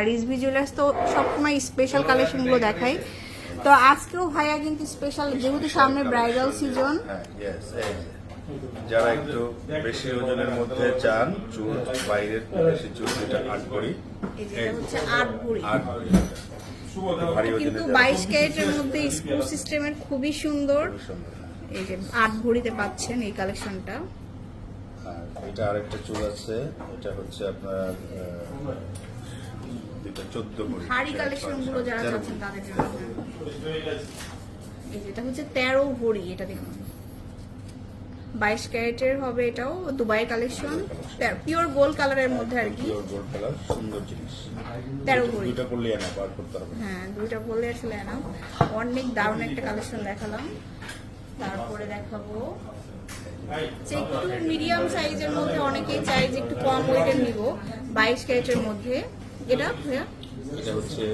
Rizvi jewellers তো সবসময় special কালেকশনগুলো দেখাই, তো আজকেও ভাইয়া কিন্তু স্পেশাল, যেহেতু সামনে ব্রাইডাল সিজন। যারা একটু বেশি ওজনের মধ্যে চান, চুল বাইরের বেশি চুল, যেটা 8 ভরি, এটা হচ্ছে 8 ভরি, ভারী কিন্তু ওজনের 22 ক্যারেটের মধ্যে স্ক্রু সিস্টেমের, খুবই সুন্দর। এই যে 8 ভরিতে পাচ্ছেন এই কালেকশনটা। আর এটা আরেকটা চুল আছে, এটা হচ্ছে আপনার 14 ভরি। ভারী কালেকশনগুলো যারা চাচ্ছেন তাদের জন্য। এই যেটা হচ্ছে 13 ভরি, এটা দেখুন 22 ক্যারেটের হবে, এটাও দুবাই কালেকশন, পিওর গোল্ড কালারের মধ্যে আর কি। পিওর গোল্ড কালার, সুন্দর জিনিস। 13 ভরি, দুইটা পড়লে এনা বার করতে হবে। হ্যাঁ দুইটা বললে আসলে না। অনেক দারুণ একটা কালেকশন দেখালাম, তারপরে দেখাবো যে একটু মিডিয়াম সাইজের মধ্যে, অনেকেই চাই যে একটু কম ওয়েটের নিব, 22 ক্যারেটের মধ্যে। এটা ভাইয়া এটা হচ্ছে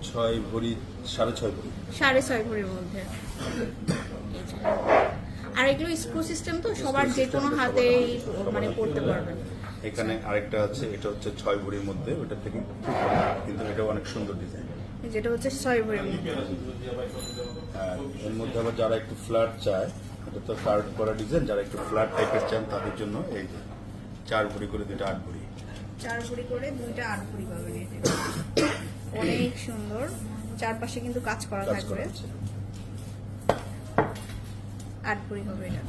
6 ভরি, 6.5 ভরি, 6.5 ভরির মধ্যে। আর এগুলো স্ক্রু সিস্টেম, তো সবার যে কোনো হাতে মানে পড়তে পারবেন। এখানে আরেকটা আছে, এটা হচ্ছে 6 ভরির মধ্যে, ওটা থেকে কিন্তু এটা অনেক সুন্দর ডিজাইন। যেটা হচ্ছে 6 ভরির মধ্যে। আর এর মধ্যে আবার যারা একটু ফ্ল্যাট চায়, এটা তো কার্ড করা ডিজাইন, যারা একটু ফ্ল্যাট টাইপের চান তাদের জন্য এই 4 ভরি করে, দুইটা 8 ভরি। 4 ভরি করে দুইটা 8 ভরি পাবেন। এটা অনেক সুন্দর, চারপাশে কিন্তু কাজ করা থাকবে। 8 ভরি হবে এটা।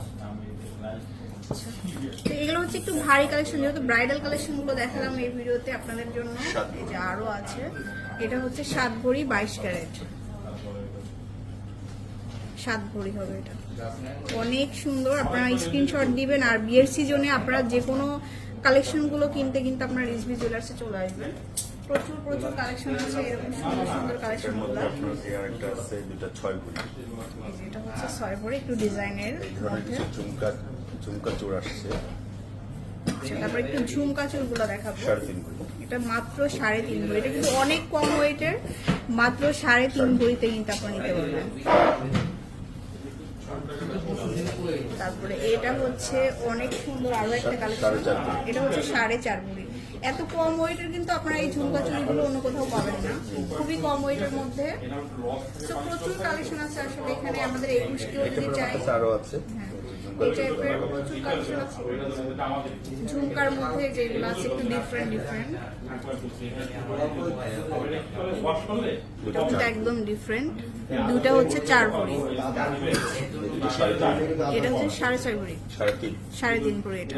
তো এগুলো হচ্ছে একটু ভারী কালেকশন, যেহেতু ব্রাইডাল কালেকশন গুলো দেখালাম এই ভিডিওতে আপনাদের জন্য। এই যে আরো আছে, এটা হচ্ছে 7 ভরি 22 ক্যারেট, 7 ভরি হবে এটা। অনেক সুন্দর, আপনারা স্ক্রিনশট দিবেন। আর বিয়ের সিজনে আপনারা যে কোনো কালেকশন গুলো কিনতে কিন্তু আপনারা রিজভি জুয়েলার্সে চলে আসবেন। প্রচুর প্রচুর কালেকশন আছে, এরকম সুন্দর সুন্দর কালেকশন গুলো। আরেকটা আছে, দুইটা 6 ভরি, এটা হচ্ছে 6 ভরি, একটু ডিজাইনের এই ধরনের মধ্যে। কিছু ঝুমকা চূড় আসছে। তারপর একটু ঝুমকা চুলগুলো দেখাবো। 3.5 ভরি, এটা মাত্র 3.5 ভরি। এটা কিন্তু অনেক কম ওয়েটের, মাত্র 3.5 ভরিতে কিন্তু আপনারা নিতে পারবেন। তারপরে এটা হচ্ছে অনেক সুন্দর আরো একটা কালেকশন, এটা হচ্ছে 4.5 ভরি। এত কম ওয়েটের কিন্তু আপনারা এই ঝুমকা চুড়িগুলো অন্য কোথাও পাবেন না, খুবই কম ওয়েটের মধ্যে। তো প্রচুর কালেকশন আছে আসলে এখানে, আমাদের 21 কেউ যদি চাই, আরো আছে এই টাইপের প্রচুর কালেকশন আছে। ঝুমকার মধ্যে যেগুলো আছে একটু ডিফারেন্ট ডিফারেন্ট, এটা কিন্তু একদম ডিফারেন্ট। দুটা হচ্ছে 4 ভরি, এটা হচ্ছে 6.5 ভরি, 3.5 ভরি। এটা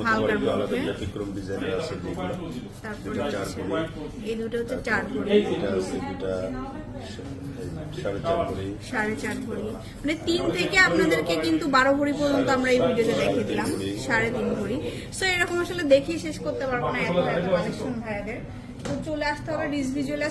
হালকার মধ্যে। তারপরে হচ্ছে এই দুটো হচ্ছে 4 ভরি, 4.5 ভরি। মানে 3 থেকে আপনাদেরকে কিন্তু 12 ভরি পর্যন্ত আমরা এই ভিডিওতে দেখিয়ে দিলাম, 3.5 ভরি। সো এরকম আসলে দেখিয়ে শেষ করতে পারবো না, এত এত কালেকশন ভাইয়াদের। তো চলে আসতে হবে রিজভি জুয়েলার্স।